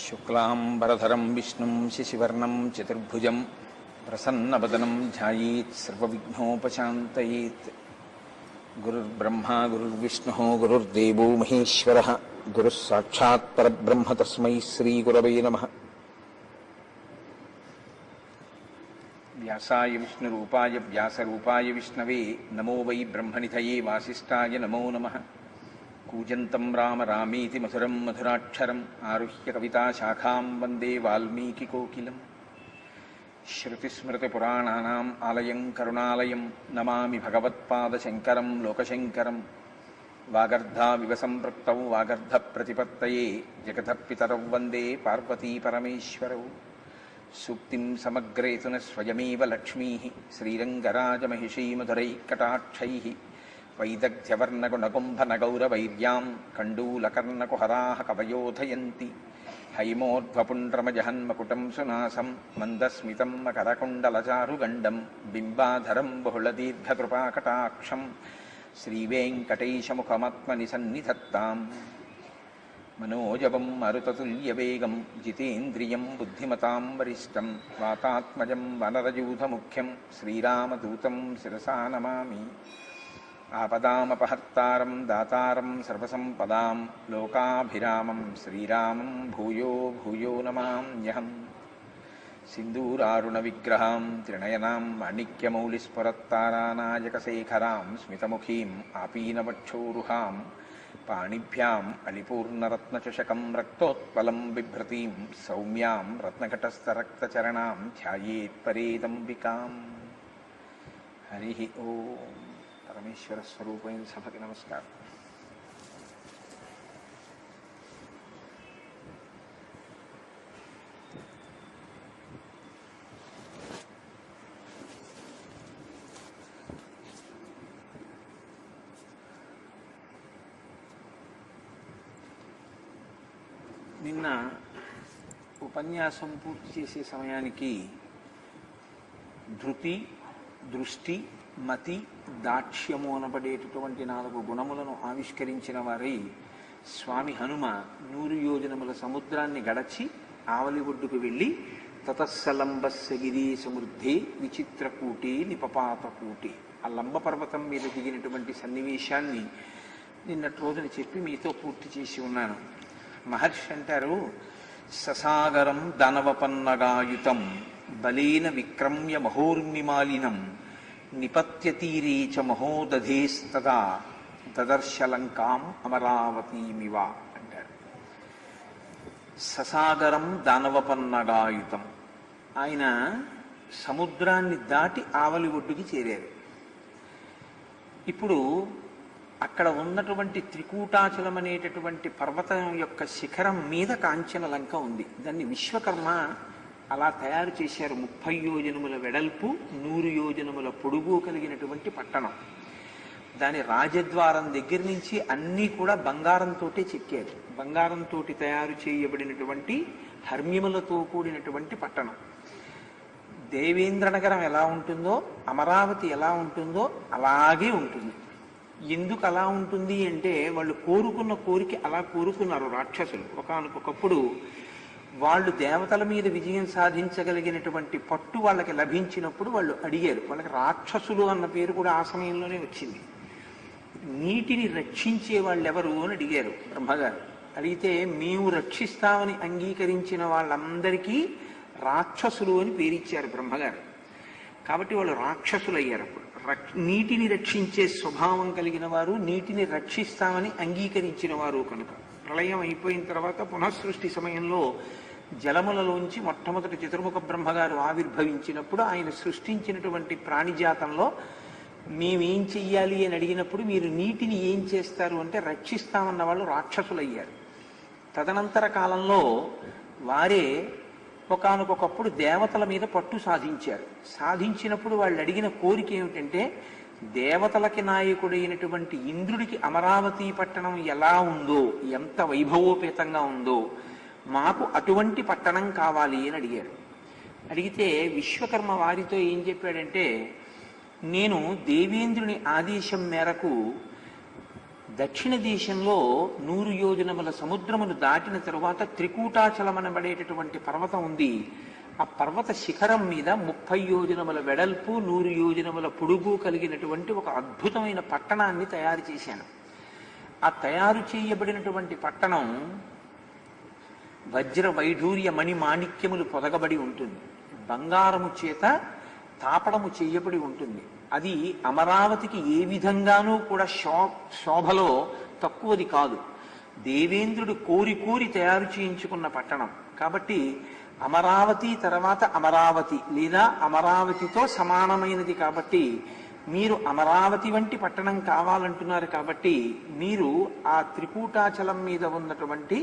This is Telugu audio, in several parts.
శుక్లాంబరధరం విష్ణుం శశివర్ణం చతుర్భుజం ప్రసన్నవదనం ధ్యాయేత్ సర్వవిఘ్నోపశాంతయేత్. గురుర్బ్రహ్మా గురుర్విష్ణుః గురుర్దేవో మహేశ్వరః గురుః సాక్షాత్ పరబ్రహ్మ తస్మై శ్రీగురవే నమః. వ్యాసాయ విష్ణురూపాయ వ్యాసరూపాయ విష్ణవే నమో వై బ్రహ్మనిధయే వాసిష్ఠాయ నమో నమః. కూజంతం రామ రామేతి మధురం మధురాక్షరం ఆరుహ్య కవితాశాఖాం వందే వాల్మీకికోకిలం. శ్రుతిస్మృతిపురాణానాం ఆలయం కరుణాలయం నమామి భగవత్పాదశంకరం లోకశంకరం. వాగర్ధావివ సంపృక్తౌ వాగర్ధప్రతిపత్తయే జగతఃపితరౌ వందే పార్వతీపరమేశ్వరౌ. సూక్తిం సమగ్రేతున స్వయమేవ లక్ష్మీః శ్రీరంగరాజమహిషీమధురైకటాక్షైః. వైదగ్ధ్యవర్ణగుణకుంభనగౌరవైర్యాం కండూలకర్ణకుహరాः కవయోధయంతి. హైమోర్ధ్వపుండ్రమజహన్మకుటం సునాసం మందస్మితం మకరకుండలచారుగండం బింబాధరం బహుళదీర్ఘకృపాకటాక్షం శ్రీవేంకటేశముఖమాత్మని సన్నిధత్తాం. మనోజవం మరుతతుల్యవేగం జితేంద్రియం బుద్ధిమతాం వరిష్టం వాతాత్మజం వనరయూధముఖ్యం శ్రీరామదూతం శిరసా నమామి. ఆపదామపహర్తారం దాతారం సర్వసంపదాం లోకాభిరామం శ్రీరామం భూయో భూయో నమామ్యహం. సింధూరారుణవిగ్రహాం త్రినయనాం మాణిక్యమౌళిస్ఫురత్తారానాయకశేఖరాం స్మితముఖీం ఆపీనవక్షోరుహాం పాణిభ్యాం అలిపూర్ణరత్నచషకం రక్తోత్పలం బిభ్రతీం సౌమ్యాం రత్నఘటస్థరక్తచరణాం ధ్యాయేత్పరేదంబికాం. హరి ఓం. పరమేశ్వర స్వరూపమైన సభకి నమస్కారం. నిన్న ఉపన్యాసం పూర్తి చేసే సమయానికి ధృతి, దృష్టి, మతి, దాక్ష్యము అనబడేటటువంటి 4 గుణములను ఆవిష్కరించిన వారై స్వామి హనుమ 100 యోజనముల సముద్రాన్ని గడచి ఆవలి ఒడ్డుకు వెళ్ళి తతస్సలంబస్య గిరీ సమృద్ధి విచిత్రకూటి నిపపాతకూటి ఆ లంబ పర్వతం మీద దిగినటువంటి సన్నివేశాన్ని నిన్నటి రోజున చెప్పి మీతో పూర్తి చేసి ఉన్నాను. మహర్షి అంటారు, ససాగరం దానవపన్నగాయుతం బలేన విక్రమ్య మహోర్మిమాలినం నిపత్యతీరే చ మహోదధేస్తదా దదర్శలంకాం అమరావతీమివ అంటారు. ససాగరం దానవపన్నగాయుతం, ఆయన సముద్రాన్ని దాటి ఆవలి ఒడ్డుకి చేరారు. ఇప్పుడు అక్కడ ఉన్నటువంటి త్రికూటాచలం అనేటటువంటి పర్వతం యొక్క శిఖరం మీద కాంచన లంక ఉంది. దాన్ని విశ్వకర్మ అలా తయారు చేశారు. 30 యోజనముల వెడల్పు 100 యోజనముల పొడుగు కలిగినటువంటి పట్టణం. దాని రాజద్వారం దగ్గర నుంచి అన్నీ కూడా బంగారంతో చెక్కారు. బంగారంతో తయారు చేయబడినటువంటి హర్మ్యములతో కూడినటువంటి పట్టణం. దేవేంద్రనగరం ఎలా ఉంటుందో, అమరావతి ఎలా ఉంటుందో అలాగే ఉంటుంది. ఎందుకు అలా ఉంటుంది అంటే, వాళ్ళు కోరుకున్న కోరిక అలా కోరుకున్నారు రాక్షసులు. ఒకానొకప్పుడు వాళ్ళు దేవతల మీద విజయం సాధించగలిగినటువంటి పట్టు వాళ్ళకి లభించినప్పుడు వాళ్ళు అడిగారు. వాళ్ళకి రాక్షసులు అన్న పేరు కూడా ఆ సమయంలోనే వచ్చింది. నీటిని రక్షించే వాళ్ళు ఎవరు అని అడిగారు బ్రహ్మగారు. అడిగితే మేము రక్షిస్తామని అంగీకరించిన వాళ్ళందరికీ రాక్షసులు అని పేరిచ్చారు బ్రహ్మగారు. కాబట్టి వాళ్ళు రాక్షసులు అయ్యారు. అప్పుడు నీటిని రక్షించే స్వభావం కలిగిన వారు, నీటిని రక్షిస్తామని అంగీకరించిన వారు కనుక. ప్రళయం అయిపోయిన తర్వాత పునఃసృష్టి సమయంలో జలములలోంచి మొట్టమొదటి చతుర్ముఖ బ్రహ్మగారు ఆవిర్భవించినప్పుడు ఆయన సృష్టించినటువంటి ప్రాణిజాతంలో మేమేం చెయ్యాలి అని అడిగినప్పుడు మీరు నీటిని ఏం చేస్తారు అంటే రక్షిస్తామన్న వాళ్ళు రాక్షసులయ్యారు. తదనంతర కాలంలో వారే ఒకానొకప్పుడు దేవతల మీద పట్టు సాధించారు. సాధించినప్పుడు వాళ్ళు అడిగిన కోరిక ఏమిటంటే, దేవతలకి నాయకుడైనటువంటి ఇంద్రుడికి అమరావతి పట్టణం ఎలా ఉందో, ఎంత వైభవోపేతంగా ఉందో, మాకు అటువంటి పట్టణం కావాలి అని అడిగారు. అడిగితే విశ్వకర్మ వారితో ఏం చెప్పాడంటే, నేను దేవేంద్రుని ఆదేశం మేరకు దక్షిణ దేశంలో 100 యోజనముల సముద్రమును దాటిన తరువాత త్రికూటాచలమనబడేటటువంటి పర్వతం ఉంది. ఆ పర్వత శిఖరం మీద 30 యోజనముల వెడల్పు 100 యోజనముల పొడుగు కలిగినటువంటి ఒక అద్భుతమైన పట్టణాన్ని తయారు చేశాను. ఆ తయారు చేయబడినటువంటి పట్టణం వజ్ర వైఢూర్య మణి మాణిక్యములు పొదగబడి ఉంటుంది, బంగారము చేత తాపడము చేయబడి ఉంటుంది. అది అమరావతికి ఏ విధంగానూ కూడా శోభలో తక్కువది కాదు. దేవేంద్రుడు కోరి కోరి తయారు చేయించుకున్న పట్టణం కాబట్టి అమరావతి తర్వాత అమరావతి లేదా అమరావతితో సమానమైనది. కాబట్టి మీరు అమరావతి వంటి పట్టణం కావాలంటున్నారు కాబట్టి మీరు ఆ త్రికూటాచలం మీద ఉన్నటువంటి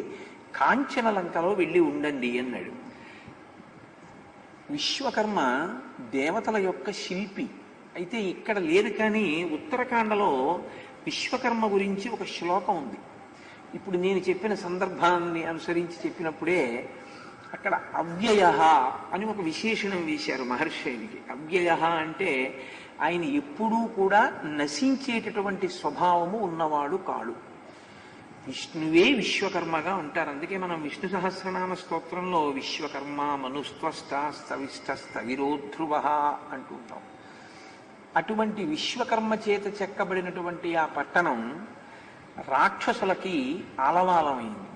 కాంచనలంకలో వెళ్ళి ఉండండి అన్నాడు. విశ్వకర్మ దేవతల యొక్క శిల్పి అయితే ఇక్కడ లేదు, కానీ ఉత్తరాఖండలో విశ్వకర్మ గురించి ఒక శ్లోకం ఉంది. ఇప్పుడు నేను చెప్పిన సందర్భాన్ని అనుసరించి చెప్పినప్పుడే అక్కడ అవ్యయ అని ఒక విశేషణం వేశారు మహర్షి. ఆయనకి అవ్యయ అంటే ఆయన ఎప్పుడూ కూడా నశించేటటువంటి స్వభావము ఉన్నవాడు కాడు. విష్ణువే విశ్వకర్మగా ఉంటారు. అందుకే మనం విష్ణు సహస్రనామ స్తోత్రంలో విశ్వకర్మ మనుస్త్వష్ట స్థవిష్ట స్థవిరోధ్రువ అంటుంటాం. అటువంటి విశ్వకర్మ చేత చెక్కబడినటువంటి ఆ పట్టణం రాక్షసులకి ఆలవాలమైంది.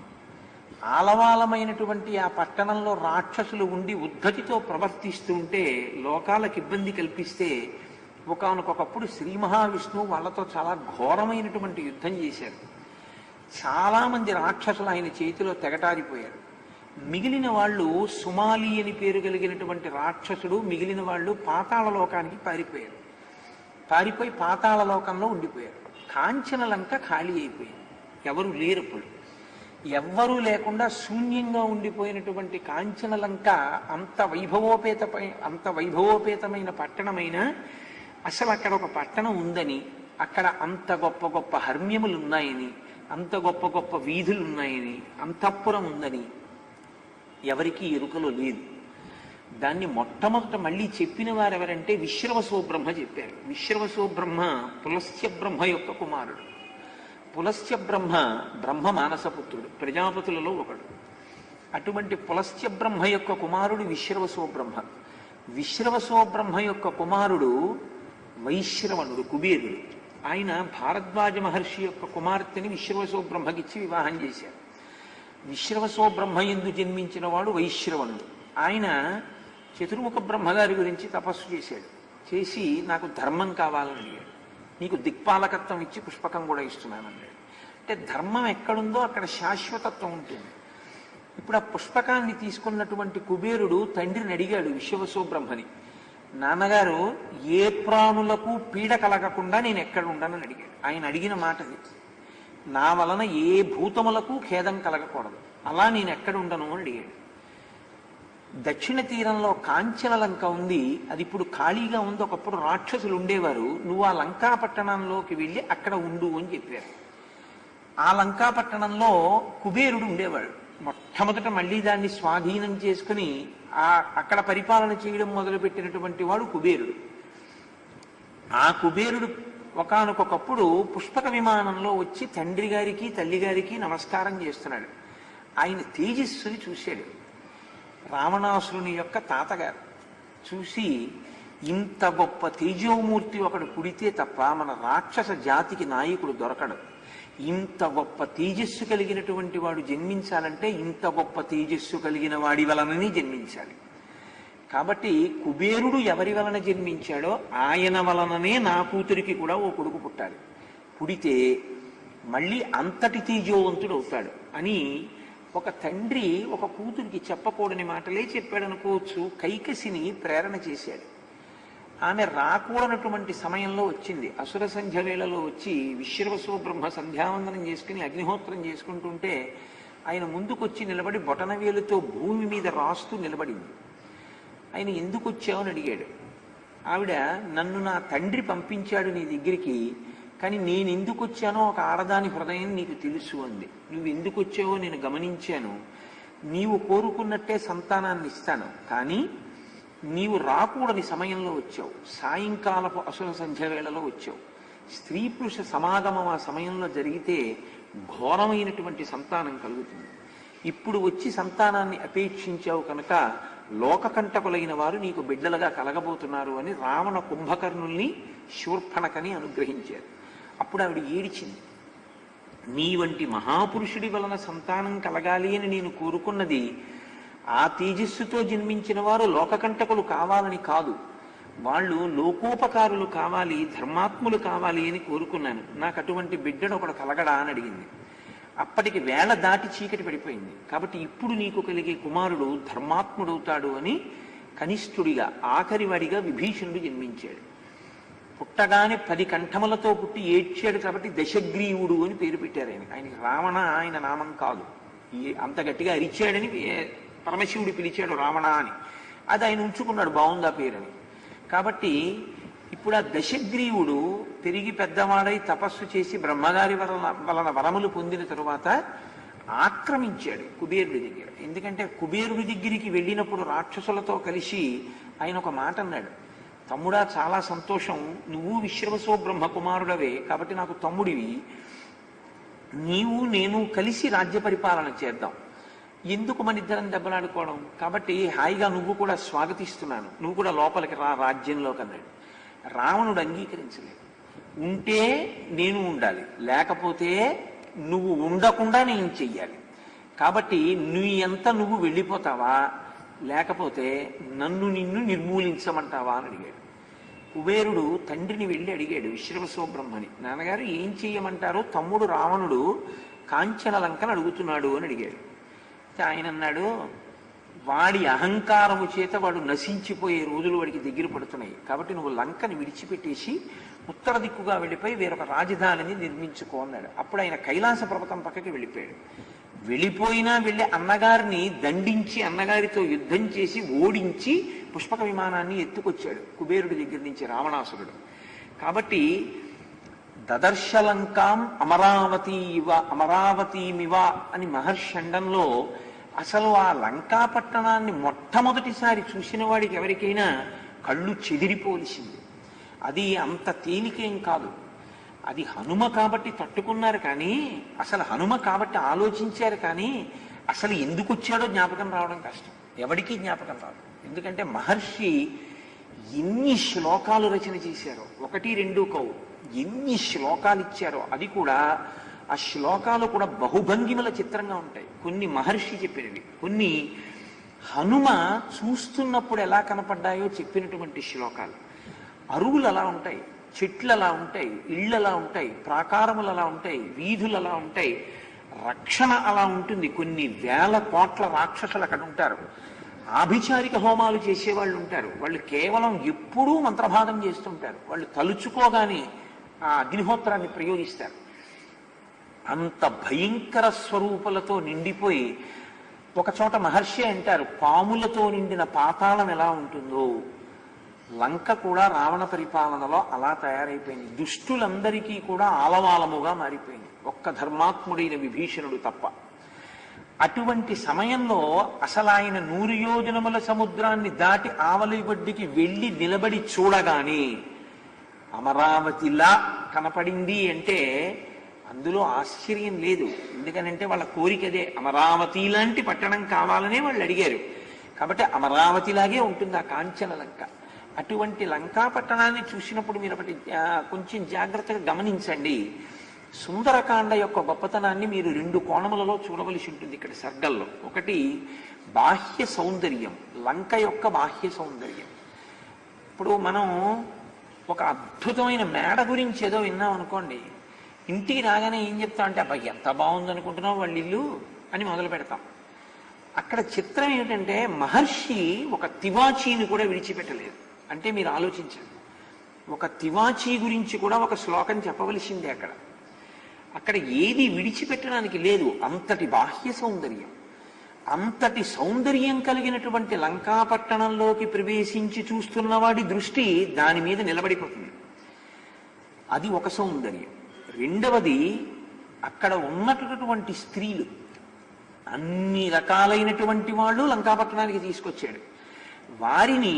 ఆలవాలమైనటువంటి ఆ పట్టణంలో రాక్షసులు ఉండి ఉద్ధతితో ప్రవర్తిస్తూ ఉంటే లోకాలకు ఇబ్బంది కల్పిస్తే ఒకానొకప్పుడు శ్రీ మహావిష్ణువు వాళ్ళతో చాలా ఘోరమైనటువంటి యుద్ధం చేశారు. చాలా మంది రాక్షసులు ఆయన చేతిలో తెగటారిపోయారు. మిగిలిన వాళ్ళు సుమాలి అని పేరు కలిగినటువంటి రాక్షసుడు, మిగిలిన వాళ్ళు పాతాళ లోకానికి పారిపోయారు. పారిపోయి పాతాళ లోకంలో ఉండిపోయారు. కాంచనలంక ఖాళీ అయిపోయింది, ఎవరు లేరప్పుడు. ఎవ్వరూ లేకుండా శూన్యంగా ఉండిపోయినటువంటి కాంచనలంక అంత వైభవోపేతమైన పట్టణమైన అసలు అక్కడ ఒక పట్టణం ఉందని, అక్కడ అంత గొప్ప గొప్ప హర్మ్యములు ఉన్నాయని, అంత గొప్ప గొప్ప వీధులు ఉన్నాయని, అంతఃపురం ఉందని ఎవరికీ ఎరుకలో లేదు. దాన్ని మొట్టమొదట మళ్ళీ చెప్పిన వారు ఎవరంటే విశ్రవసో బ్రహ్మ చెప్పారు. విశ్రవసో బ్రహ్మ పులస్త్య బ్రహ్మ యొక్క కుమారుడు. పులస్త్య బ్రహ్మ బ్రహ్మ మానసపుత్రుడు, ప్రజాపతులలో ఒకడు. అటువంటి పులస్త్య బ్రహ్మ యొక్క కుమారుడు విశ్రవసో బ్రహ్మ. విశ్రవసో బ్రహ్మ యొక్క కుమారుడు వైశ్రవణుడు, కుబేరుడు. ఆయన భారద్వాజ మహర్షి యొక్క కుమార్తెని విశ్రవసో బ్రహ్మకిచ్చి వివాహం చేశారు. విశ్రవసో బ్రహ్మ యందు జన్మించిన వాడు వైశ్రవణుడు. ఆయన చతుర్ముఖ బ్రహ్మగారి గురించి తపస్సు చేశాడు. చేసి నాకు ధర్మం కావాలని అడిగాడు. నీకు దిక్పాలకత్వం ఇచ్చి పుష్పకం కూడా ఇస్తున్నానన్నాడు. అంటే ధర్మం ఎక్కడుందో అక్కడ శాశ్వతత్వం ఉంటుంది. ఇప్పుడు ఆ పుష్పకాన్ని తీసుకున్నటువంటి కుబేరుడు తండ్రిని అడిగాడు విశ్వవసో బ్రహ్మని, నాన్నగారు ఏ ప్రాణులకు పీడ కలగకుండా నేను ఎక్కడ ఉండనని అడిగాడు. ఆయన అడిగిన మాటది, నా వలన ఏ భూతములకు ఖేదం కలగకూడదు, అలా నేను ఎక్కడ ఉండను అని అడిగాడు. దక్షిణ తీరంలో కాంచనలంక ఉంది, అది ఇప్పుడు ఖాళీగా ఉంది. ఒకప్పుడు రాక్షసులు ఉండేవారు, నువ్వు ఆ లంకా పట్టణంలోకి వెళ్ళి అక్కడ ఉండు అని చెప్పారు. ఆ లంకా పట్టణంలో కుబేరుడు ఉండేవాడు. మొట్టమొదట మళ్ళీ దాన్ని స్వాధీనం చేసుకుని అక్కడ పరిపాలన చేయడం మొదలుపెట్టినటువంటి వాడు కుబేరుడు. ఆ కుబేరుడు ఒకానొకప్పుడు పుష్పక విమానంలో వచ్చి తండ్రి గారికి తల్లి గారికి నమస్కారం చేస్తున్నాడు. ఆయన తేజస్సుని చూశాడు. రావణాసురుని యొక్క తాతగారు చూసి, ఇంత గొప్ప తేజోమూర్తి ఒకడు పుడితే తప్ప మన రాక్షస జాతికి నాయకుడు దొరకడు. ఇంత గొప్ప తేజస్సు కలిగినటువంటి వాడు జన్మించాలంటే ఇంత గొప్ప తేజస్సు కలిగిన వాడి వలననే జన్మించాలి. కాబట్టి కుబేరుడు ఎవరి వలన జన్మించాడో ఆయన వలననే నా కూతురికి కూడా ఓ కొడుకు పుట్టాలి. పుడితే మళ్ళీ అంతటి తేజోవంతుడు అవుతాడు అని ఒక తండ్రి ఒక కూతురికి చెప్పకూడని మాటలే చెప్పాడు అనుకోవచ్చు. కైకసిని ప్రేరణ చేశాడు. ఆమె రాకూడనటువంటి సమయంలో వచ్చింది. అసుర సంధ్య వేళలో వచ్చి విశ్రవసో బ్రహ్మ సంధ్యావందనం చేసుకుని అగ్నిహోత్రం చేసుకుంటుంటే ఆయన ముందుకొచ్చి నిలబడి బొటనవేలుతో భూమి మీద రాస్తూ నిలబడింది. ఆయన ఎందుకు వచ్చావు అని అడిగాడు. ఆవిడ, నన్ను నా తండ్రి పంపించాడు నీ దగ్గరికి, కానీ నేను ఎందుకు వచ్చానో ఒక ఆడదాని హృదయం నీకు తెలుసు అంది. నువ్వు ఎందుకు వచ్చావో నేను గమనించాను. నీవు కోరుకున్నట్టే సంతానాన్ని ఇస్తాను, కానీ నీవు రాకూడని సమయంలో వచ్చావు. సాయంకాలపు అసుర సంధ్య వేళలో వచ్చావు. స్త్రీ పురుష సమాగమం ఆ సమయంలో జరిగితే ఘోరమైనటువంటి సంతానం కలుగుతుంది. ఇప్పుడు వచ్చి సంతానాన్ని అపేక్షించావు కనుక లోకకంటకులైన వారు నీకు బిడ్డలుగా కలగబోతున్నారు అని రావణ కుంభకర్ణుల్ని శూర్పణకని అనుగ్రహించారు. అప్పుడు ఆవిడ ఏడిచింది. నీ వంటి మహాపురుషుడి వలన సంతానం కలగాలి అని నేను కోరుకున్నది ఆ తేజస్సుతో జన్మించిన వారు లోకకంటకులు కావాలని కాదు, వాళ్ళు లోకోపకారులు కావాలి, ధర్మాత్ములు కావాలి అని కోరుకున్నాను. నాకు అటువంటి బిడ్డను ఒకడు కలగడా అని అడిగింది. అప్పటికి వేళ దాటి చీకటి పడిపోయింది. కాబట్టి ఇప్పుడు నీకు కలిగే కుమారుడు ధర్మాత్ముడవుతాడు అని కనిష్ఠుడిగా ఆఖరివాడిగా విభీషణుడు జన్మించాడు. పుట్టగానే 10 కంఠములతో పుట్టి ఏడ్చాడు కాబట్టి దశగ్రీవుడు అని పేరు పెట్టారు. ఆయనకి రావణ ఆయన నామం కాదు. అంత గట్టిగా అరిచాడని పరమశివుడు పిలిచాడు రావణ అని. అది ఆయన ఉంచుకున్నాడు, బాగుందా పేరని. కాబట్టి ఇప్పుడు ఆ దశగ్రీవుడు తిరిగి పెద్దవాడై తపస్సు చేసి బ్రహ్మగారి వలన వరములు పొందిన తరువాత ఆక్రమించాడు కుబేరుడి దగ్గర. ఎందుకంటే కుబేరుడి దగ్గరికి వెళ్ళినప్పుడు రాక్షసులతో కలిసి ఆయన ఒక మాట అన్నాడు, తమ్ముడా చాలా సంతోషం, నువ్వు విశ్రవసో బ్రహ్మకుమారుడవే కాబట్టి నాకు తమ్ముడివి, నీవు నేను కలిసి రాజ్య పరిపాలన చేద్దాం, ఎందుకు మన ఇద్దరం దెబ్బలాడుకోవడం, కాబట్టి హాయిగా నువ్వు కూడా స్వాగతిస్తున్నాను, నువ్వు కూడా లోపలికి రా రాజ్యంలోకి అన్నాడు. రావణుడు అంగీకరించలేదు. ఉంటే నేను ఉండాలి, లేకపోతే నువ్వు ఉండకుండా నేను చెయ్యాలి, కాబట్టి నువ్వు వెళ్ళిపోతావా లేకపోతే నిన్ను నిర్మూలించమంటావా అని అడిగాడు. కుబేరుడు తండ్రిని వెళ్ళి అడిగాడు విశ్రవసో బ్రహ్మని, నాన్నగారు ఏం చెయ్యమంటారో, తమ్ముడు రావణుడు కాంచన లంకను అడుగుతున్నాడు అని అడిగాడు. ఆయన అన్నాడు, వాడి అహంకారము చేత వాడు నశించిపోయే రోజులు వాడికి దగ్గర పడుతున్నాయి, కాబట్టి నువ్వు లంకని విడిచిపెట్టేసి ఉత్తర దిక్కుగా వెళ్ళిపోయి వేరొక రాజధానిని నిర్మించుకో అన్నాడు. అప్పుడు ఆయన కైలాస పర్వతం పక్కకి వెళ్ళిపోయాడు. వెళ్ళిపోయినా వెళ్ళి అన్నగారిని దండించి అన్నగారితో యుద్ధం చేసి ఓడించి పుష్పక విమానాన్ని ఎత్తుకొచ్చాడు కుబేరుడి దగ్గర నుంచి రావణాసురుడు. కాబట్టి దదర్శలంకాం అమరావతీమివ అని మహర్షండంలో అసలు ఆ లంకా పట్టణాన్ని మొట్టమొదటిసారి చూసిన వాడికి ఎవరికైనా కళ్ళు చెదిరిపోలిసింది. అది అంత తేలికేం కాదు. అది హనుమ కాబట్టి తట్టుకున్నారు, కానీ అసలు హనుమ కాబట్టి ఆలోచించారు, కానీ అసలు ఎందుకు వచ్చాడో జ్ఞాపకం రావడం కష్టం, ఎవరికీ జ్ఞాపకం రాదు. ఎందుకంటే మహర్షి ఎన్ని శ్లోకాలు రచన చేశారో, 1, 2 కవు, ఎన్ని శ్లోకాలు ఇచ్చారో, అది కూడా ఆ శ్లోకాలు కూడా బహుభంగిమల చిత్రంగా ఉంటాయి. కొన్ని మహర్షి చెప్పినవి, కొన్ని హనుమ చూస్తున్నప్పుడు ఎలా కనపడ్డాయో చెప్పినటువంటి శ్లోకాలు. అరువులు అలా ఉంటాయి, చెట్లు అలా ఉంటాయి, ఇళ్ళు అలా ఉంటాయి, ప్రాకారములు అలా ఉంటాయి, వీధులు అలా ఉంటాయి, రక్షణ అలా ఉంటుంది. కొన్ని వేల కోట్ల రాక్షసులు అక్కడ ఉంటారు. ఆభిచారిక హోమాలు చేసేవాళ్ళు ఉంటారు, వాళ్ళు కేవలం ఎప్పుడూ మంత్రభాగం చేస్తుంటారు, వాళ్ళు తలుచుకోగానే ఆ అగ్నిహోత్రాన్ని ప్రయోగిస్తారు. అంత భయంకర స్వరూపులతో నిండిపోయి ఒక చోట మహర్షి అంటారు, పాములతో నిండిన పాతాళం ఎలా ఉంటుందో లంక కూడా రావణ పరిపాలనలో అలా తయారైపోయింది. దుష్టులందరికీ కూడా ఆలవాలముగా మారిపోయింది, ఒక్క ధర్మాత్ముడైన విభీషణుడు తప్ప. అటువంటి సమయంలో అసలు ఆయన 100 యోజనముల సముద్రాన్ని దాటి ఆవలి ఒడ్డుకి వెళ్ళి నిలబడి చూడగానే అమరావతిలా కనపడింది అంటే అందులో ఆశ్చర్యం లేదు. ఎందుకనంటే వాళ్ళ కోరికదే, అమరావతి లాంటి పట్టణం కావాలనే వాళ్ళు అడిగారు. కాబట్టి అమరావతిలాగే ఉంటుంది ఆ కాంచన లంక. అటువంటి లంకా పట్టణాన్ని చూసినప్పుడు మీరు ఒకటి కొంచెం జాగ్రత్తగా గమనించండి. సుందరకాండ యొక్క గొప్పతనాన్ని మీరు 2 కోణములలో చూడవలసి ఉంటుంది ఇక్కడ సర్గల్లో. ఒకటి బాహ్య సౌందర్యం, లంక యొక్క బాహ్య సౌందర్యం. ఇప్పుడు మనం ఒక అద్భుతమైన మేడ గురించి ఏదో విన్నాం అనుకోండి, ఇంటికి రాగానే ఏం చెప్తాం అంటే, అబ్బాయి ఎంత బాగుంది అనుకుంటున్నావు వాళ్ళ ఇల్లు అని మొదలు పెడతాం. అక్కడ చిత్రం ఏమిటంటే మహర్షి ఒక తివాచీని కూడా విడిచిపెట్టలేదు. అంటే మీరు ఆలోచించండి, ఒక తివాచీ గురించి కూడా ఒక శ్లోకం చెప్పవలసిందే. అక్కడ ఏది విడిచిపెట్టడానికి లేదు. అంతటి బాహ్య సౌందర్యం, అంతటి సౌందర్యం కలిగినటువంటి లంకాపట్టణంలోకి ప్రవేశించి చూస్తున్నవాడి దృష్టి దాని మీద నిలబడిపోతుంది. అది ఒక సౌందర్యం. రెండవది, అక్కడ ఉన్నటువంటి స్త్రీలు, అన్ని రకాలైనటువంటి వాళ్ళు లంకాపట్టణానికి తీసుకొచ్చాడు. వారిని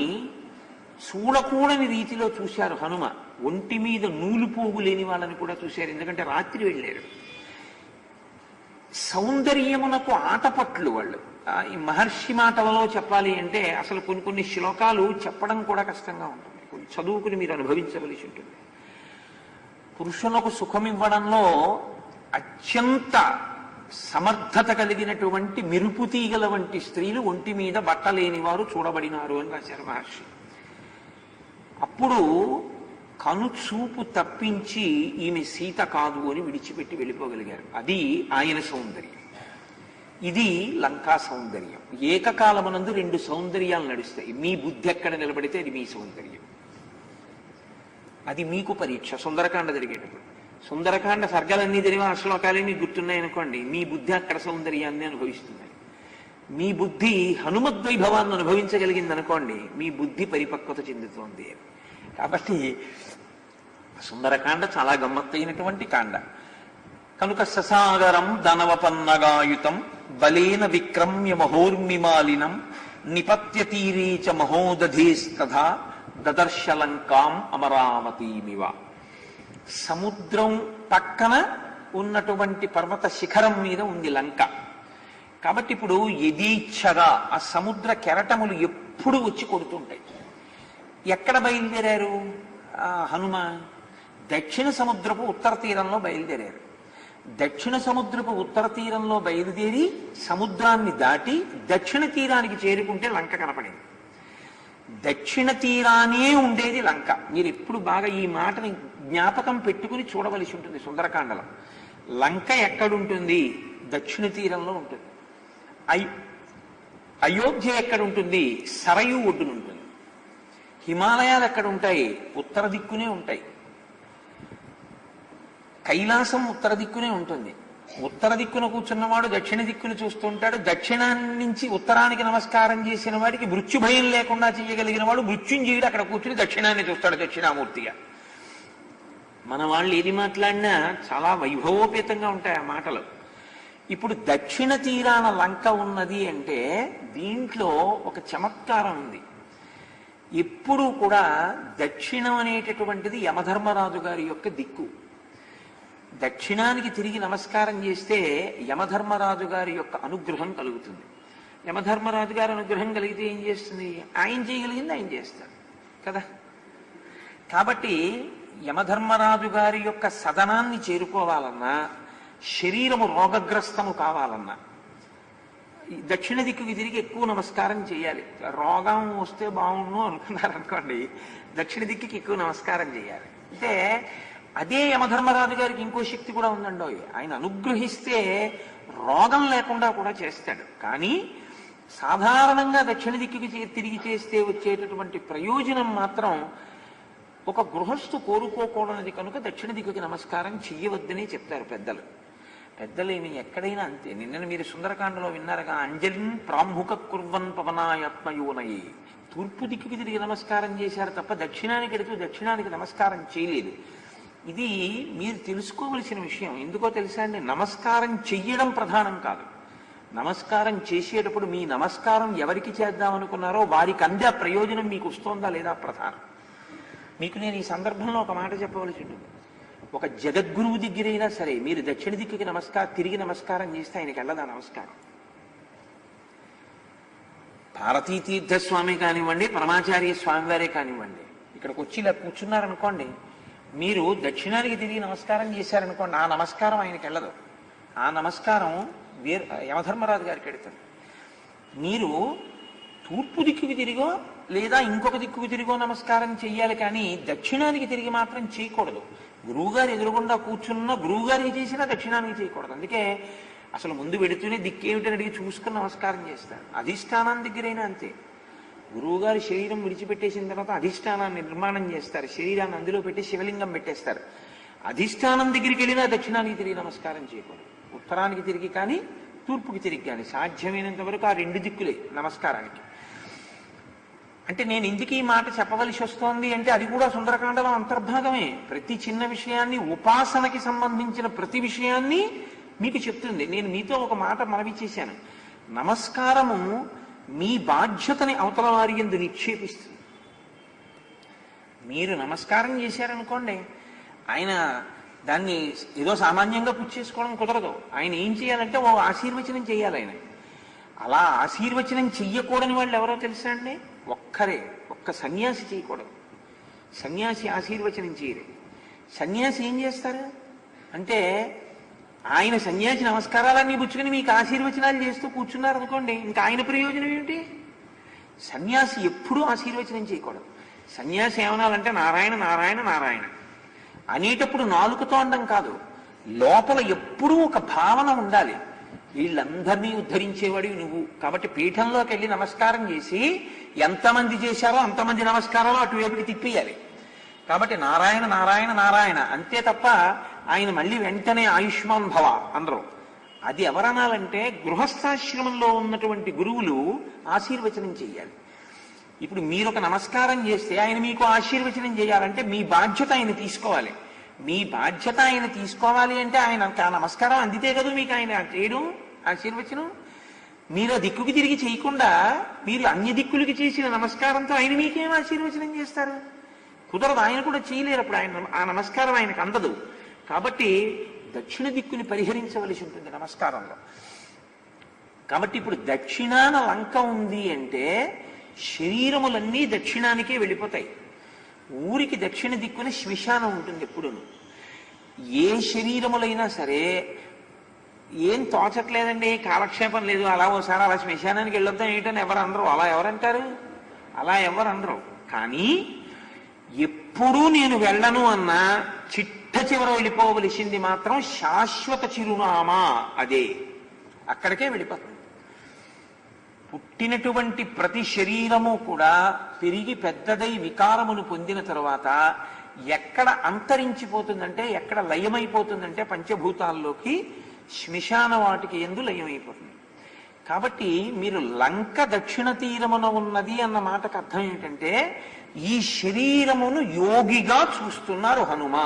చూడకూడని రీతిలో చూశారు హనుమ. ఒంటి మీద నూలు పోగు లేని వాళ్ళని కూడా చూశారు, ఎందుకంటే రాత్రి వెళ్ళారు. సౌందర్యమునకు ఆటపట్లు వాళ్ళు. ఈ మహర్షి మాటలలో చెప్పాలి అంటే అసలు కొన్ని కొన్ని శ్లోకాలు చెప్పడం కూడా కష్టంగా ఉంటుంది, కొన్ని చదువుకుని మీరు అనుభవించవలసి ఉంటుంది. పురుషులకు సుఖమివ్వడంలో అత్యంత సమర్థత కలిగినటువంటి మెరుపు తీగల వంటి స్త్రీలు ఒంటి మీద బట్టలేని వారు చూడబడినారు అని రాశారు మహర్షి. అప్పుడు కనుచూపు తప్పించి ఈమె సీత కాదు అని విడిచిపెట్టి వెళ్ళిపోగలిగారు. అది ఆయన సౌందర్యం. ఇది లంకా సౌందర్యం. ఏకకాలమునందు రెండు సౌందర్యాలు నడుస్తాయి. మీ బుద్ధి ఎక్కడ నిలబడితే అది మీ సౌందర్యం. అది మీకు పరీక్ష. సుందరకాండ జరిగేటప్పుడు సుందరకాండ సర్గలన్నీ జరిగిన శ్లోకాలన్నీ గుర్తున్నాయనుకోండి, మీ బుద్ధి అక్కడ సౌందర్యాన్ని అనుభవిస్తుంది. మీ బుద్ధి హనుమద్వైభవాన్ని అనుభవించగలిగింది అనుకోండి, మీ బుద్ధి పరిపక్వత చెందుతోంది. కాబట్టి సుందరకాండ చాలా గమ్మత్తైనటువంటి కాండ. కనుక ససాగరం ధనవపన్నగాయుతం బలేన విక్రమ్య మహోర్మిమాలినం నిపత్య తీరీచ మహోదధేస్తథా దదర్శలంకాం అమరావతీమివ. సముద్రం పక్కన ఉన్నటువంటి పర్వత శిఖరం మీద ఉంది లంక. కాబట్టి ఇప్పుడు యదీచ్ఛగా ఆ సముద్ర కెరటములు ఎప్పుడు వచ్చి కొడుతుంటాయి. ఎక్కడ బయలుదేరారు హనుమ? దక్షిణ సముద్రపు ఉత్తర తీరంలో బయలుదేరారు. దక్షిణ సముద్రపు ఉత్తర తీరంలో బయలుదేరి సముద్రాన్ని దాటి దక్షిణ తీరానికి చేరుకుంటే లంక కనపడింది. దక్షిణ తీరానే ఉండేది లంక. మీరు ఎప్పుడు బాగా ఈ మాటని జ్ఞాపకం పెట్టుకుని చూడవలసి ఉంటుంది. సుందరకాండలో లంక ఎక్కడుంటుంది? దక్షిణ తీరంలో ఉంటుంది. అయోధ్య ఎక్కడుంటుంది? సరయూ ఒడ్డునుంటుంది. హిమాలయాలు ఎక్కడ ఉంటాయి? ఉత్తర దిక్కునే ఉంటాయి. కైలాసం ఉత్తర దిక్కునే ఉంటుంది. ఉత్తర దిక్కున కూర్చున్నవాడు దక్షిణ దిక్కును చూస్తుంటాడు. దక్షిణాన్ని నుంచి ఉత్తరానికి నమస్కారం చేసిన వాడికి మృత్యు భయం లేకుండా చేయగలిగిన వాడు మృత్యుంజయుడు అక్కడ కూర్చుని దక్షిణాన్ని చూస్తాడు, దక్షిణామూర్తిగా. మన వాళ్ళు ఏది మాట్లాడినా చాలా వైభవోపేతంగా ఉంటాయి ఆ మాటలు. ఇప్పుడు దక్షిణ తీరాన లంక ఉన్నది అంటే దీంట్లో ఒక చమత్కారం ఉంది. ఎప్పుడూ కూడా దక్షిణం అనేటటువంటిది యమధర్మరాజు గారి యొక్క దిక్కు. దక్షిణానికి తిరిగి నమస్కారం చేస్తే యమధర్మరాజు గారి యొక్క అనుగ్రహం కలుగుతుంది. యమధర్మరాజు గారి అనుగ్రహం కలిగితే ఏం చేస్తుంది? ఆయన చేయగలిగింది ఆయన చేస్తాడు కదా. కాబట్టి యమధర్మరాజు గారి యొక్క సదనాన్ని చేరుకోవాలన్నా, శరీరము రోగగ్రస్తము కావాలన్నా దక్షిణ దిక్కుకి తిరిగి ఎక్కువ నమస్కారం చేయాలి. రోగం వస్తే బాగుండు అనుకున్నారనుకోండి, దక్షిణ దిక్కుకి ఎక్కువ నమస్కారం చేయాలి. అంటే అదే యమధర్మరాజు గారికి ఇంకో శక్తి కూడా ఉందండో. ఆయన అనుగ్రహిస్తే రోగం లేకుండా కూడా చేస్తాడు. కానీ సాధారణంగా దక్షిణ దిక్కుకి తిరిగి చేస్తే వచ్చేటటువంటి ప్రయోజనం మాత్రం ఒక గృహస్థు కోరుకోకూడనిది కనుక దక్షిణ దిక్కుకి నమస్కారం చెయ్యవద్దని చెప్తారు పెద్దలు. పెద్దలేమి ఎక్కడైనా అంతే. నిన్న మీరు సుందరకాండలో విన్నారుగా, అంజలిన్ ప్రాముఖ కుర్వన్ పవనాయాత్మయోనయే. తూర్పు దిక్కుకి తిరిగి నమస్కారం చేశారు తప్ప దక్షిణానికి ఎడుతూ దక్షిణానికి నమస్కారం చేయలేదు. ఇది మీరు తెలుసుకోవలసిన విషయం. ఎందుకో తెలుసా అండి? నమస్కారం చెయ్యడం ప్రధానం కాదు. నమస్కారం చేసేటప్పుడు మీ నమస్కారం ఎవరికి చేద్దామనుకున్నారో వారికి అందే ప్రయోజనం మీకు వస్తోందా లేదా ప్రధానం. మీకు నేను ఈ సందర్భంలో ఒక మాట చెప్పవలసి ఉంటుంది. ఒక జగద్గురువు దగ్గరైనా సరే మీరు దక్షిణ దిక్కుకి తిరిగి నమస్కారం చేస్తే ఆయనకి వెళ్ళదా నమస్కారం? భారతీ తీర్థస్వామి కానివ్వండి, పరమాచార్య స్వామి వారే కానివ్వండి, ఇక్కడికి వచ్చి ఇలా కూర్చున్నారనుకోండి, మీరు దక్షిణానికి తిరిగి నమస్కారం చేశారనుకోండి, ఆ నమస్కారం ఆయనకి వెళ్ళదు. ఆ నమస్కారం యమధర్మరాజు గారికి వెళుతుంది. మీరు తూర్పు దిక్కుకి తిరిగో లేదా ఇంకొక దిక్కుకు తిరిగో నమస్కారం చెయ్యాలి, కానీ దక్షిణానికి తిరిగి మాత్రం చేయకూడదు. గురువుగారు ఎదురుగుండా కూర్చున్న గురువుగారికి చేసినా దక్షిణానికి చేయకూడదు. అందుకే అసలు ముందు పెడుతూనే దిక్కేమిటని అడిగి చూసుకుని నమస్కారం చేస్తారు. అధిష్టానం దగ్గరైనా అంతే. గురువుగారు శరీరం విడిచిపెట్టేసిన తర్వాత అధిష్టానాన్ని నిర్మాణం చేస్తారు. శరీరాన్ని అందులో పెట్టి శివలింగం పెట్టేస్తారు. అధిష్టానం దగ్గరికి వెళ్ళినా దక్షిణానికి తిరిగి నమస్కారం చేయకూడదు. ఉత్తరానికి తిరిగి కానీ తూర్పుకి తిరిగి కానీ సాధ్యమైనంత వరకు ఆ రెండు దిక్కులే నమస్కారానికి. అంటే నేను ఎందుకు ఈ మాట చెప్పవలసి వస్తోంది అంటే అది కూడా సుందరకాండలో అంతర్భాగమే. ప్రతి చిన్న విషయాన్ని, ఉపాసనకి సంబంధించిన ప్రతి విషయాన్ని మీకు చెప్తుంది. నేను మీతో ఒక మాట మనవి చేశాను. నమస్కారము మీ బాధ్యతని అవతల వారి యందు నిక్షేపిస్తుంది. మీరు నమస్కారం చేశారనుకోండి, ఆయన దాన్ని ఏదో సామాన్యంగా పుచ్చేసుకోవడం కుదరదు. ఆయన ఏం చేయాలంటే ఓ ఆశీర్వచనం చేయాలి. ఆయన అలా ఆశీర్వచనం చెయ్యకూడని వాళ్ళు ఎవరో తెలుసా అండి? ఒక్క సన్యాసి చేయకూడదు. సన్యాసి ఆశీర్వచనం చేయరు. సన్యాసి ఏం చేస్తారు అంటే, ఆయన సన్యాసి నమస్కారాలన్నీ పుచ్చుకొని మీకు ఆశీర్వచనాలు చేస్తూ కూర్చున్నారు అనుకోండి, ఇంకా ఆయన ప్రయోజనం ఏమిటి? సన్యాసి ఎప్పుడూ ఆశీర్వచనం చేయకూడదు. సన్యాసి ఏమనాలంటే నారాయణ నారాయణ నారాయణ అనేటప్పుడు నాలుకతో అనడం కాదు, లోపల ఎప్పుడూ ఒక భావన ఉండాలి. వీళ్ళందరినీ ఉద్ధరించేవాడు నువ్వు. కాబట్టి పీఠంలోకి వెళ్ళి నమస్కారం చేసి ఎంతమంది చేశారో అంతమంది నమస్కారాలు అటువైపుకి తిప్పేయాలి. కాబట్టి నారాయణ నారాయణ నారాయణ అంతే తప్ప ఆయన మళ్ళీ వెంటనే ఆయుష్మాన్ భవ అనరు. అది ఎవరనాలంటే గృహస్థాశ్రమంలో ఉన్నటువంటి గురువులు ఆశీర్వచనం చేయాలి. ఇప్పుడు మీరు ఒక నమస్కారం చేస్తే ఆయన మీకు ఆశీర్వచనం చేయాలంటే మీ బాధ్యత ఆయన తీసుకోవాలి. మీ బాధ్యత ఆయన తీసుకోవాలి అంటే ఆయన ఆ నమస్కారం అందితే కదా మీకు ఆయన చేయడం ఆశీర్వచనం. మీరు ఆ దిక్కుకి తిరిగి చేయకుండా మీరు అన్య దిక్కులకి చేసిన నమస్కారంతో ఆయన మీకేం ఆశీర్వచనం చేస్తారు? కుదరదు. ఆయన కూడా చేయలేరు. అప్పుడు ఆయన ఆ నమస్కారం ఆయనకు అందదు. కాబట్టి దక్షిణ దిక్కుని పరిహరించవలసి ఉంటుంది నమస్కారంలో. కాబట్టి ఇప్పుడు దక్షిణాన లంక ఉంది అంటే శరీరములన్నీ దక్షిణానికే వెళ్ళిపోతాయి. ఊరికి దక్షిణ దిక్కున శ్మశానం ఉంటుంది ఎప్పుడును. ఏ శరీరములైనా సరే ఏం తోచట్లేదండి, కాలక్షేపం లేదు, అలా ఓసారి అలా శ్మశానానికి వెళ్ళొద్దాం ఏంటని ఎవరు అనరు. అలా ఎవరంటారు? అలా ఎవరు అనరు. కానీ ఎప్పుడూ నేను వెళ్ళను అన్నా చిట్ట చివర వెళ్ళిపోవలసింది మాత్రం శాశ్వత చిరునామా అదే, అక్కడికే వెళ్ళిపోతుంది. పుట్టినటువంటి ప్రతి శరీరము కూడా పెరిగి పెద్దదై వికారమును పొందిన తరువాత ఎక్కడ అంతరించిపోతుందంటే, ఎక్కడ లయమైపోతుందంటే పంచభూతాల్లోకి శ్మశాన వాటికి ఎందు లయమైపోతుంది. కాబట్టి మీరు లంక దక్షిణ తీరమున ఉన్నది అన్న మాటకు అర్థం ఏంటంటే ఈ శరీరమును యోగిగా చూస్తున్నారు హనుమ.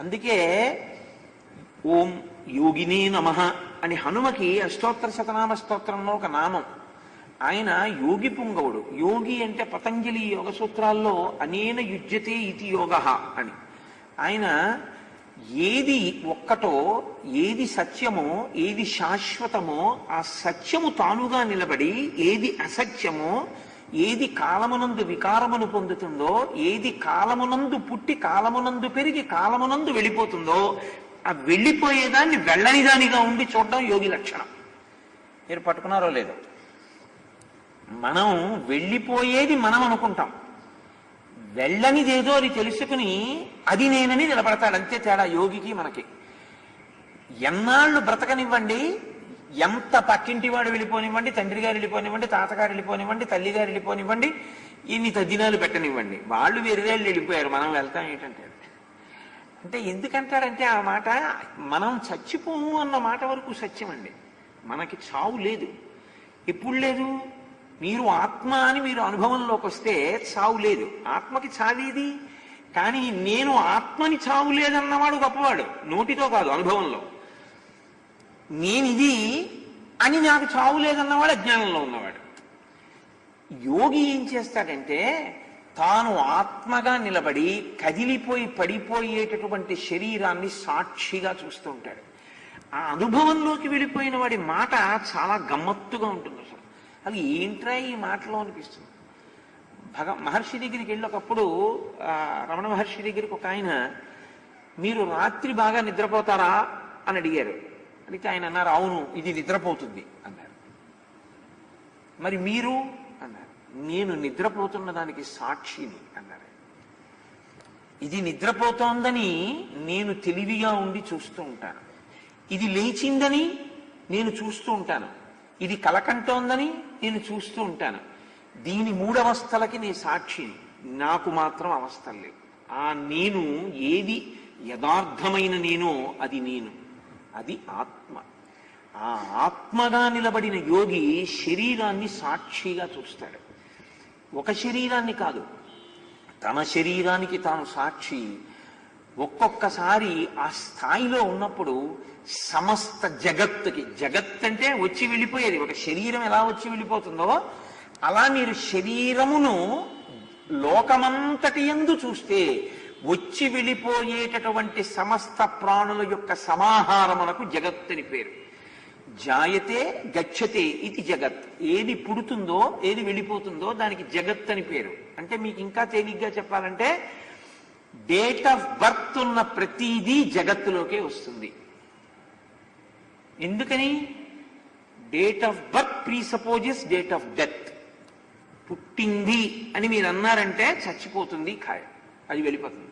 అందుకే ఓం యోగినే నమః అని హనుమకి అష్టోత్తర శతనామ స్తోత్రంలో ఒక నామం. ఆయన యోగి పుంగవుడు. యోగి అంటే పతంజలి యోగ సూత్రాల్లో అనేన యుజ్యతే ఇతి యోగః అని. ఆయన ఏది ఒక్కటో, ఏది సత్యమో, ఏది శాశ్వతమో ఆ సత్యము తానుగా నిలబడి, ఏది అసత్యమో, ఏది కాలమునందు వికారమును పొందుతుందో, ఏది కాలమునందు పుట్టి కాలమునందు పెరిగి కాలమునందు వెళ్ళిపోతుందో ఆ వెళ్ళిపోయేదాన్ని వెళ్ళని దానిగా ఉండి చూడడం యోగి లక్షణం. మీరు పట్టుకున్నారో లేదో? మనం వెళ్ళిపోయేది మనం అనుకుంటాం, వెళ్ళనిదేదో అది తెలుసుకుని అది నేనని నిలబడతాడు. అంతే తేడా యోగికి మనకి. ఎన్నాళ్ళు బ్రతకనివ్వండి, ఎంత పక్కింటి వాడు వెళ్ళిపోనివ్వండి, తండ్రి గారు వెళ్ళిపోనివ్వండి, తాతగారు వెళ్ళిపోనివ్వండి, తల్లిగారు వెళ్ళిపోనివ్వండి, ఇన్ని తద్దినాలు పెట్టనివ్వండి, వాళ్ళు వేరేళ్ళు వెళ్ళిపోయారు, మనం వెళ్తాం ఏంటంటే. అంటే ఎందుకంటాడంటే ఆ మాట మనం చచ్చిపోము అన్న మాట వరకు సత్యం అండి. మనకి చావు లేదు. ఎప్పుడు లేదు? మీరు ఆత్మ అని మీరు అనుభవంలోకి వస్తే చావు లేదు. ఆత్మకి చావేది. కానీ నేను ఆత్మని చావు లేదన్నవాడు గొప్పవాడు, నోటితో కాదు అనుభవంలో. నేనిది అని నాకు చావు లేదన్నవాడు అజ్ఞానంలో ఉన్నవాడు. యోగి ఏం చేస్తాడంటే తాను ఆత్మగా నిలబడి కదిలిపోయి పడిపోయేటటువంటి శరీరాన్ని సాక్షిగా చూస్తూ ఉంటాడు. ఆ అనుభవంలోకి వెళ్ళిపోయిన వాడి మాట చాలా గమ్మత్తుగా ఉంటుంది. అది ఏంట్రా ఈ మాటలో అనిపిస్తుంది. మహర్షి దగ్గరికి వెళ్ళి ఒకప్పుడు రమణ మహర్షి దగ్గరికి ఒక ఆయన, మీరు రాత్రి బాగా నిద్రపోతారా అని అడిగారు. అడిగితే ఆయన అన్నారు, అవును ఇది నిద్రపోతుంది అన్నారు. మరి మీరు అన్నారు, నేను నిద్రపోతున్న దానికి సాక్షిని అన్నారు. ఇది నిద్రపోతోందని నేను తెలివిగా ఉండి చూస్తూ ఉంటాను, ఇది లేచిందని నేను చూస్తూ ఉంటాను, ఇది కలకంటోందని నేను చూస్తూ ఉంటాను. దీని మూడవస్థలకి నేను సాక్షిని, నాకు మాత్రం అవస్థలు లేవు. ఆ నేను ఏది యథార్థమైన నేనో అది నేను, అది ఆత్మ. ఆ ఆత్మగా నిలబడిన యోగి శరీరాన్ని సాక్షిగా చూస్తాడు. ఒక శరీరాన్ని కాదు, తన శరీరానికి తాను సాక్షి. ఒక్కొక్కసారి ఆ స్థాయిలో ఉన్నప్పుడు సమస్త జగత్తుకి, జగత్ అంటే వచ్చి వెళ్ళిపోయేది, ఒక శరీరం ఎలా వచ్చి వెళ్ళిపోతుందో అలా మీరు శరీరమును లోకమంతటి యందు చూస్తే వచ్చి వెళ్ళిపోయేటటువంటి సమస్త ప్రాణుల యొక్క సమాహారమునకు జగత్ అని పేరు. జాయతే గచ్చతే ఇది జగత్. ఏది పుడుతుందో ఏది వెళ్ళిపోతుందో దానికి జగత్ అని పేరు. అంటే మీకు ఇంకా తేలిగ్గా చెప్పాలంటే డేట్ ఆఫ్ బర్త్ ఉన్న ప్రతిదీ జగత్తులోకే వస్తుంది. ఎందుకని? Date of birth presupposes date of death. పుట్టింది అని మీరు అన్నారంటే చచ్చిపోతుంది ఖాయం, అది వెళ్ళిపోతుంది.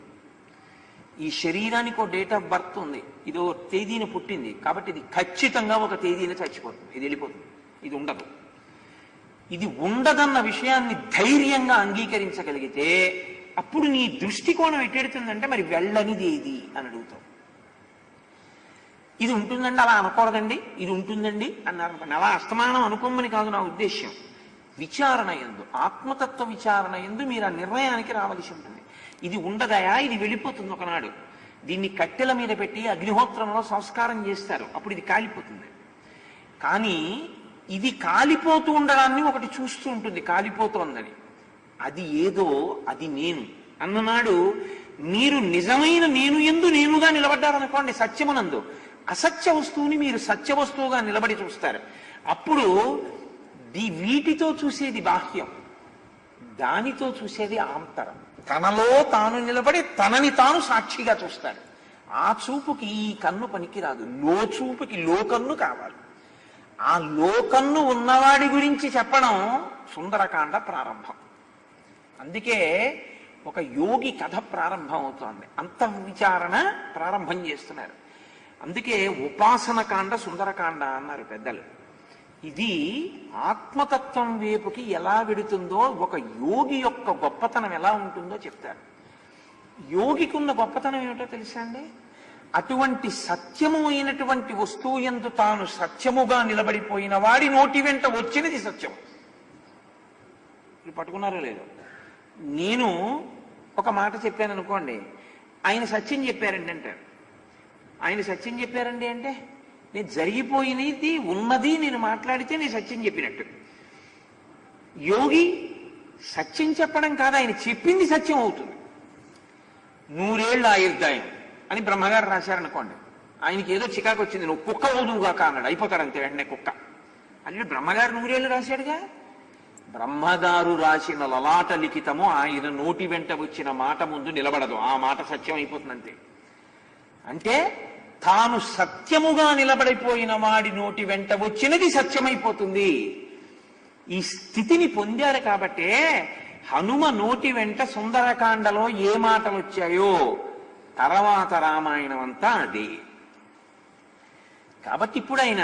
ఈ శరీరానికి ఒక డేట్ ఆఫ్ బర్త్ ఉంది, ఇది ఒక తేదీన పుట్టింది కాబట్టి ఇది ఖచ్చితంగా ఒక తేదీన చచ్చిపోతుంది, ఇది వెళ్ళిపోతుంది, ఇది ఉండదు. ఇది ఉండదన్న విషయాన్ని ధైర్యంగా అంగీకరించగలిగితే అప్పుడు నీ దృష్టికోణం ఎట్టెడుతుందంటే మరి వెళ్ళనిది ఏది అని అడుగుతావు. ఇది ఉంటుందండి అలా అనకూడదండి, ఇది ఉంటుందండి అన్నారు. అలా అస్తమానం అనుకోమని కాదు నా ఉద్దేశ్యం. విచారణ యందు, ఆత్మతత్వ విచారణ యందు మీరు ఆ నిర్ణయానికి రావలసి ఉంటుంది. ఇది ఉండదయా, ఇది వెళ్ళిపోతుంది ఒకనాడు. దీన్ని కట్టెల మీద పెట్టి అగ్నిహోత్రంలో సంస్కారం చేస్తారు, అప్పుడు ఇది కాలిపోతుంది. కానీ ఇది కాలిపోతూ ఉండడాన్ని ఒకటి చూస్తూ ఉంటుంది, కాలిపోతోందని. అది ఏదో అది నేను అన్ననాడు మీరు నిజమైన నేను యందు నేనుగా నిలబడ్డారనుకోండి, సత్యమునందు అసత్య వస్తువుని మీరు సత్య వస్తువుగా నిలబడి చూస్తారు. అప్పుడు వీటితో చూసేది బాహ్యం, దానితో చూసేది ఆంతరం. తనలో తాను నిలబడి తనని తాను సాక్షిగా చూస్తాడు. ఆ చూపుకి ఈ కన్ను పనికిరాదు, చూపుకి లోకన్ను కావాలి. ఆ లోకన్ను ఉన్నవాడి గురించి చెప్పడం సుందరకాండ ప్రారంభం. అందుకే ఒక యోగి కథ ప్రారంభం అవుతోంది, అంతఃవిచారణ ప్రారంభం చేస్తున్నారు. అందుకే ఉపాసన కాండ సుందరకాండ అన్నారు పెద్దలు. ఇది ఆత్మతత్వం వైపుకి ఎలా వెడుతుందో, ఒక యోగి యొక్క గొప్పతనం ఎలా ఉంటుందో చెప్తారు. యోగికి ఉన్న గొప్పతనం ఏమిటో తెలుసా అండి? అటువంటి సత్యము అయినటువంటి వస్తువు యందు తాను సత్యముగా నిలబడిపోయిన వాడి నోటి వెంట వచ్చినది సత్యం. మీరు పట్టుకున్నారో లేదో? నేను ఒక మాట చెప్పాను అనుకోండి, ఆయన సత్యం చెప్పారండి అంటారు. ఆయన సత్యం చెప్పారండి అంటే నేను జరిగిపోయినది ఉన్నది నేను మాట్లాడితే నేను సత్యం చెప్పినట్టు. యోగి సత్యం చెప్పడం కాదు, ఆయన చెప్పింది సత్యం అవుతుంది. 100 ఏళ్ళ ఆయుర్దాయం అని బ్రహ్మగారు రాశారనుకోండి, ఆయనకి ఏదో చికాకు వచ్చింది, నువ్వు కుక్క ఓదువుగాక అన్నాడు, అయిపోతాడు అంతే వెంటనే కుక్క. అంటే బ్రహ్మగారు 100 ఏళ్ళు రాశాడుగా. బ్రహ్మగారు రాసిన లలాట లిఖితము ఆయన నోటి వెంట వచ్చిన మాట ముందు నిలబడదు, ఆ మాట సత్యం అయిపోతుంది అంతే. అంటే తాను సత్యముగా నిలబడిపోయిన వాడి నోటి వెంట వచ్చినది సత్యమైపోతుంది. ఈ స్థితిని పొందారు కాబట్టే హనుమ నోటి వెంట సుందరకాండలో ఏ మాటలు వచ్చాయో తర్వాత రామాయణం అంతా అదే. కాబట్టి ఇప్పుడు ఆయన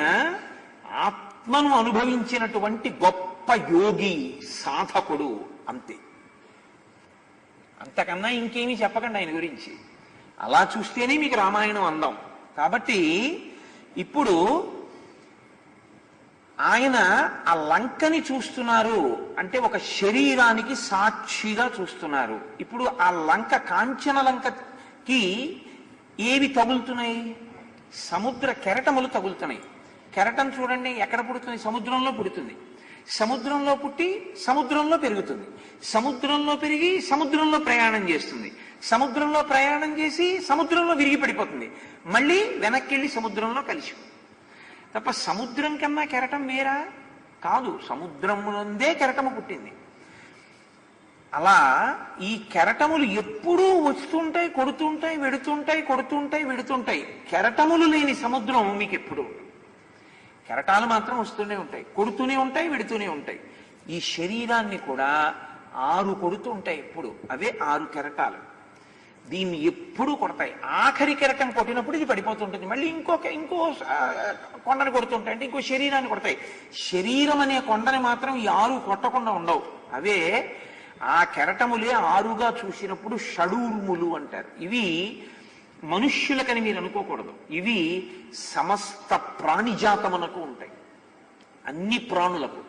ఆత్మను అనుభవించినటువంటి గొప్ప యోగి, సాధకుడు, అంతే. అంతకన్నా ఇంకేమీ చెప్పకండి ఆయన గురించి. అలా చూస్తేనే మీకు రామాయణం అందం. కాబట్టి ఇప్పుడు ఆయన ఆ లంకని చూస్తున్నారు అంటే ఒక శరీరానికి సాక్షిగా చూస్తున్నారు. ఇప్పుడు ఆ లంక, కాంచన లంకకి ఏవి తగులుతున్నాయి? సముద్ర కెరటములు తగులుతున్నాయి. కెరటం చూడండి ఎక్కడ పుడుతుంది? సముద్రంలో పుడుతుంది. సముద్రంలో పుట్టి సముద్రంలో పెరుగుతుంది, సముద్రంలో పెరిగి సముద్రంలో ప్రయాణం చేస్తుంది, సముద్రంలో ప్రయాణం చేసి సముద్రంలో విరిగి పడిపోతుంది, మళ్ళీ వెనక్కి వెళ్ళి సముద్రంలో కలిసి. తప్ప సముద్రం కన్నా కెరటం వేరా కాదు, సముద్రమునందే కెరటము పుట్టింది. అలా ఈ కెరటములు ఎప్పుడూ వస్తుంటాయి, కొడుతుంటాయి, వెడుతుంటాయి, కొడుతుంటాయి, వెడుతుంటాయి. కెరటములు లేని సముద్రం మీకు ఎప్పుడు ఉంటుంది. కెరటాలు మాత్రం వస్తూనే ఉంటాయి, కొడుతూనే ఉంటాయి, వెడుతూనే ఉంటాయి. ఈ శరీరాన్ని కూడా 6 కొడుతూ ఉంటాయి ఎప్పుడు, అవే 6 కెరటాలు. దీన్ని ఎప్పుడూ కొడతాయి. ఆఖరి కెరటం కొట్టినప్పుడు ఇది పడిపోతుంటుంది, మళ్ళీ ఇంకో కొండని కొడుతుంటాయి, అంటే ఇంకో శరీరాన్ని కొడతాయి. శరీరం అనే కొండని మాత్రం ఈ 6 కొట్టకుండా ఉండవు. అవే ఆ కెరటములే 6గా చూసినప్పుడు షడూర్ములు అంటారు. ఇవి మనుష్యులకని మీరు అనుకోకూడదు, ఇవి సమస్త ప్రాణిజాతమునకు ఉంటాయి. అన్ని ప్రాణులకు,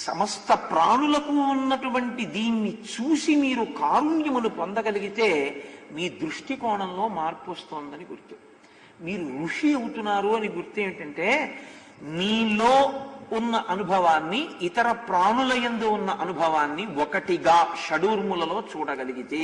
సమస్త ప్రాణులకు ఉన్నటువంటి దీన్ని చూసి మీరు కారుణ్యమును పొందగలిగితే మీ దృష్టికోణంలో మార్పు వస్తోందని గుర్తు. మీరు ఋషి అవుతున్నారు అని గుర్తు ఏమిటంటే మీలో ఉన్న అనుభవాన్ని ఇతర ప్రాణుల యందు ఉన్న అనుభవాన్ని ఒకటిగా షడూర్ములలో చూడగలిగితే